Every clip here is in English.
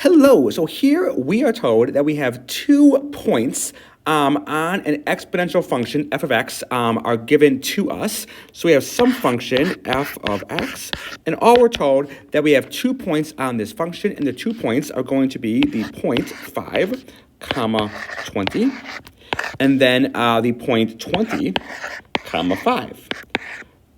Hello, so here we are told that we have 2 points on an exponential function, f of x, are given to us. So we have some function, f of x, and all we're told that we have 2 points on this function, and the 2 points are going to be the point 5, comma 20, and then the point 20, comma 5.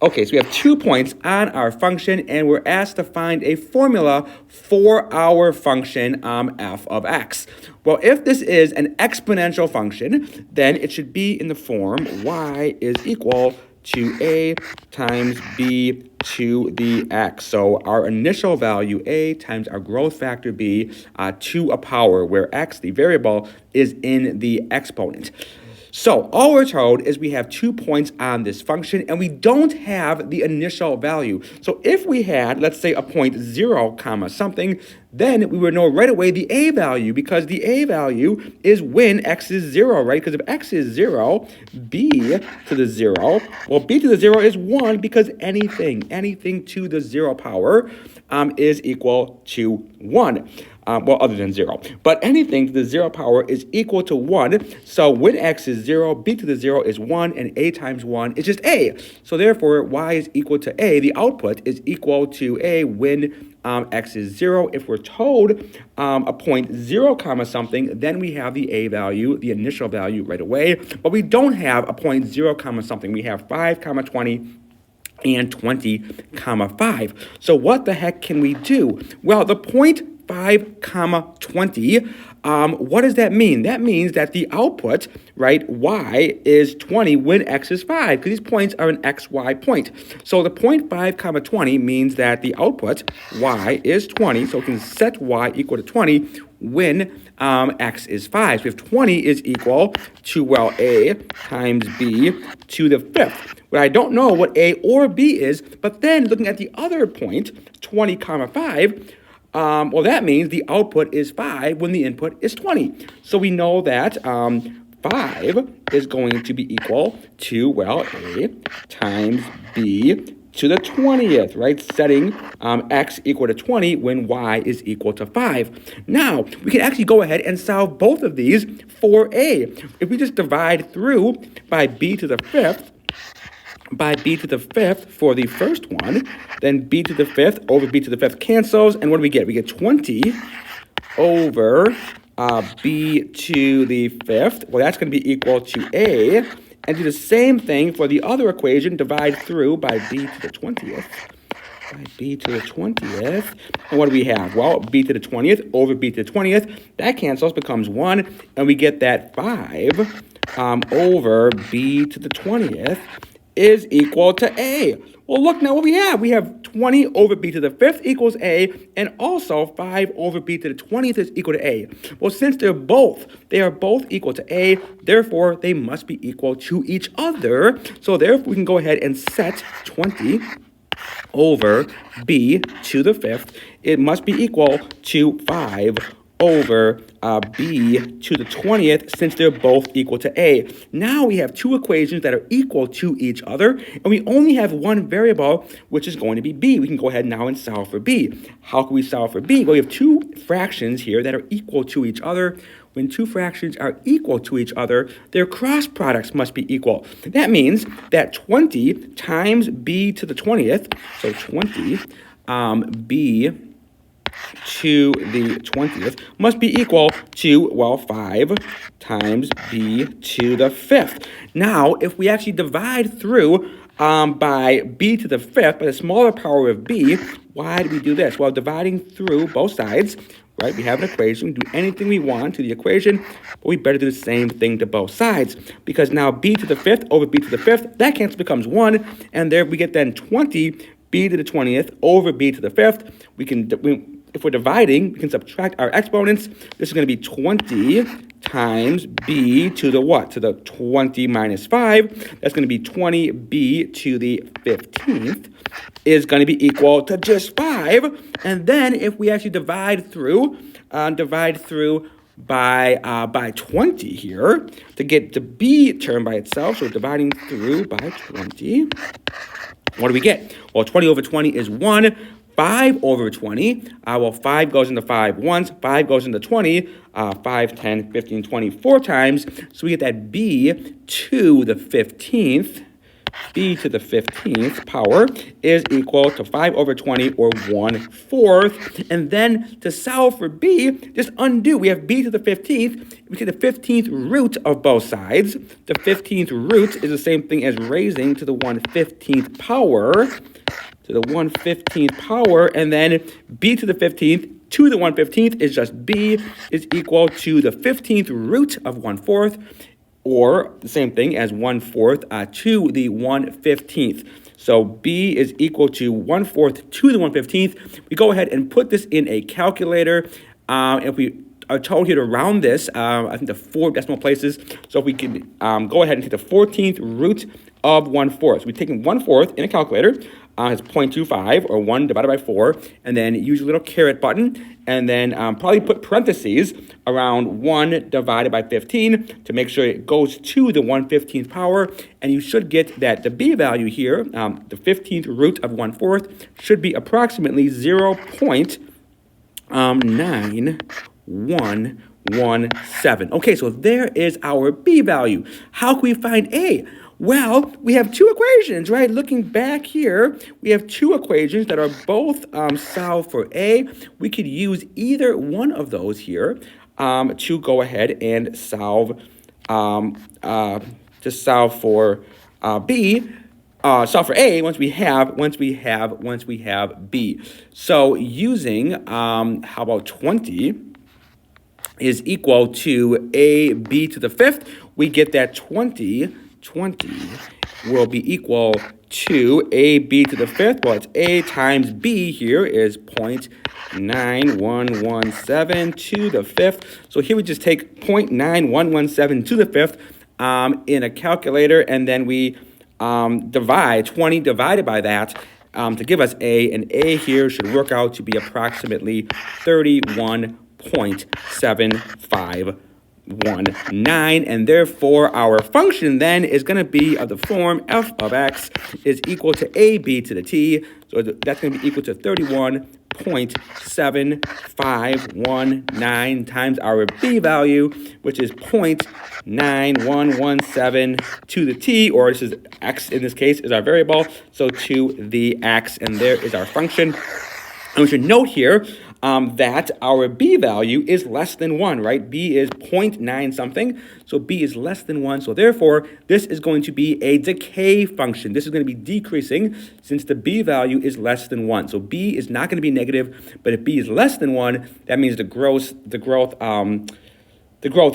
Okay, so we have 2 points on our function, and we're asked to find a formula for our function f of x. Well, if this is an exponential function, then it should be in the form y is equal to a times b to the x. So our initial value a times our growth factor b to a power, where x, the variable, is in the exponent. So all we're told is we have 2 points on this function, and we don't have the initial value. So if we had, let's say, a point 0, comma something, then we would know right away the a value, because the a value is when x is 0, right? Because if x is 0, b to the 0, well, b to the 0 is 1, because anything to the 0 power is equal to 1. Well, other than 0. But anything to the 0 power is equal to 1. So when x is 0, b to the 0 is 1, and a times 1 is just a. So therefore, y is equal to a. The output is equal to a when x is 0. If we're told a point 0, comma something, then we have the a value, the initial value, right away. But we don't have a point 0, comma something. We have 5, comma 20, and 20, comma 5. So what the heck can we do? Well, the point 5, comma 20, what does that mean? That means that the output, right, y is 20 when x is 5, because these points are an x, y point. So the point 5, comma 20 means that the output, y, is 20, so we can set y equal to 20 when x is 5. So if 20 is equal to, well, a times b to the 5th. Well, I don't know what a or b is, but then looking at the other point, 20, comma 5, well, that means the output is 5 when the input is 20. So we know that 5 is going to be equal to, well, a times b to the 20th, right? Setting x equal to 20 when y is equal to 5. Now, we can actually go ahead and solve both of these for a. If we just divide through by b to the 5th, by b to the 5th for the first one, then b to the 5th over b to the 5th cancels, and what do we get? We get 20 over b to the 5th. Well, that's going to be equal to a, and do the same thing for the other equation, divide through by b to the 20th. By b to the 20th, and what do we have? Well, b to the 20th over b to the 20th, that cancels, becomes 1, and we get that 5 over b to the 20th is equal to a. Well, look now what we have. We have 20 over b to the 5th equals a, and also 5 over b to the 20th is equal to a. Well, since they are both equal to a, therefore they must be equal to each other. So therefore we can go ahead and set 20 over b to the 5th. It must be equal to 5 over b to the 20th, since they're both equal to a. Now we have 2 equations that are equal to each other, and we only have one variable, which is going to be b. We can go ahead now and solve for b. How can we solve for b? Well, we have 2 fractions here that are equal to each other. When 2 fractions are equal to each other, their cross products must be equal. That means that 20 times b to the 20th, so 20 b to the 20th must be equal to, well, 5 times b to the 5th. Now, if we actually divide through by b to the 5th, by the smaller power of b, why do we do this? Well, dividing through both sides, right, we have an equation. We can do anything we want to the equation, but we better do the same thing to both sides, because now b to the 5th over b to the 5th, that cancels, becomes 1, and there we get then 20 b to the 20th over b to the 5th. If we're dividing, we can subtract our exponents. This is going to be 20 times b to the what? To the 20 minus 5. That's going to be 20b to the 15th is going to be equal to just 5. And then if we actually divide through by 20 here to get the b term by itself, so dividing through by 20. What do we get? Well, 20 over 20 is 1. 5 over 20, well, 5 goes into 5 once, 5 goes into 20, 5, 10, 15, 20, 4 times. So we get that b to the 15th, b to the 15th power is equal to 5 over 20, or 1/4. And then to solve for b, just undo. We have b to the 15th. We take the 15th root of both sides. The 15th root is the same thing as raising to the 1/15th power, to the 1/15th power, and then b to the 15th to the 1/15th is just b is equal to the 15th root of 1/4, or the same thing as 1/4 to the 1/15th. So b is equal to 1/4 to the 1/15th. We go ahead and put this in a calculator. If we are told here to round this, I think the 4 decimal places. So if we can go ahead and take the 14th root of 1/4. So we're taking 1/4 in a calculator. It's 0.25, or 1 divided by 4, and then use your little caret button, and then probably put parentheses around 1 divided by 15 to make sure it goes to the 1/15th power, and you should get that the b value here, the 15th root of 1/4, should be approximately 0.9117. Okay, so there is our b value. How can we find a? Well, we have 2 equations, right? Looking back here, we have 2 equations that are both solved for a. We could use either one of those here to go ahead and solve for b. Solve for a once we have b. So using how about 20 is equal to a b to the 5th. We get that 20 will be equal to a b to the 5th. Well, it's a times b here is 0.9117 to the 5th. So here we just take 0.9117 to the 5th in a calculator, and then we divide 20 divided by that to give us a, and a here should work out to be approximately 31.751. And therefore our function then is going to be of the form f of x is equal to ab to the t. So that's going to be equal to 31.7519 times our b value, which is 0.9117 to the t, or this is x in this case is our variable, so to the x, and there is our function. And we should note here that our b value is less than 1, right? b is 0.9 something, so b is less than 1. So therefore, this is going to be a decay function. This is going to be decreasing since the b value is less than 1. So b is not going to be negative, but if b is less than 1, that means the growth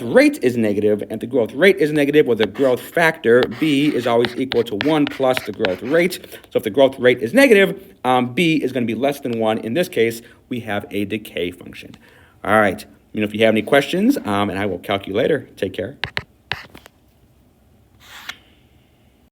rate is negative, and the growth rate is negative, or the growth factor, b, is always equal to 1 plus the growth rate. So if the growth rate is negative, b is going to be less than 1. In this case, we have a decay function. All right. If you have any questions, and I will calculate later. Take care.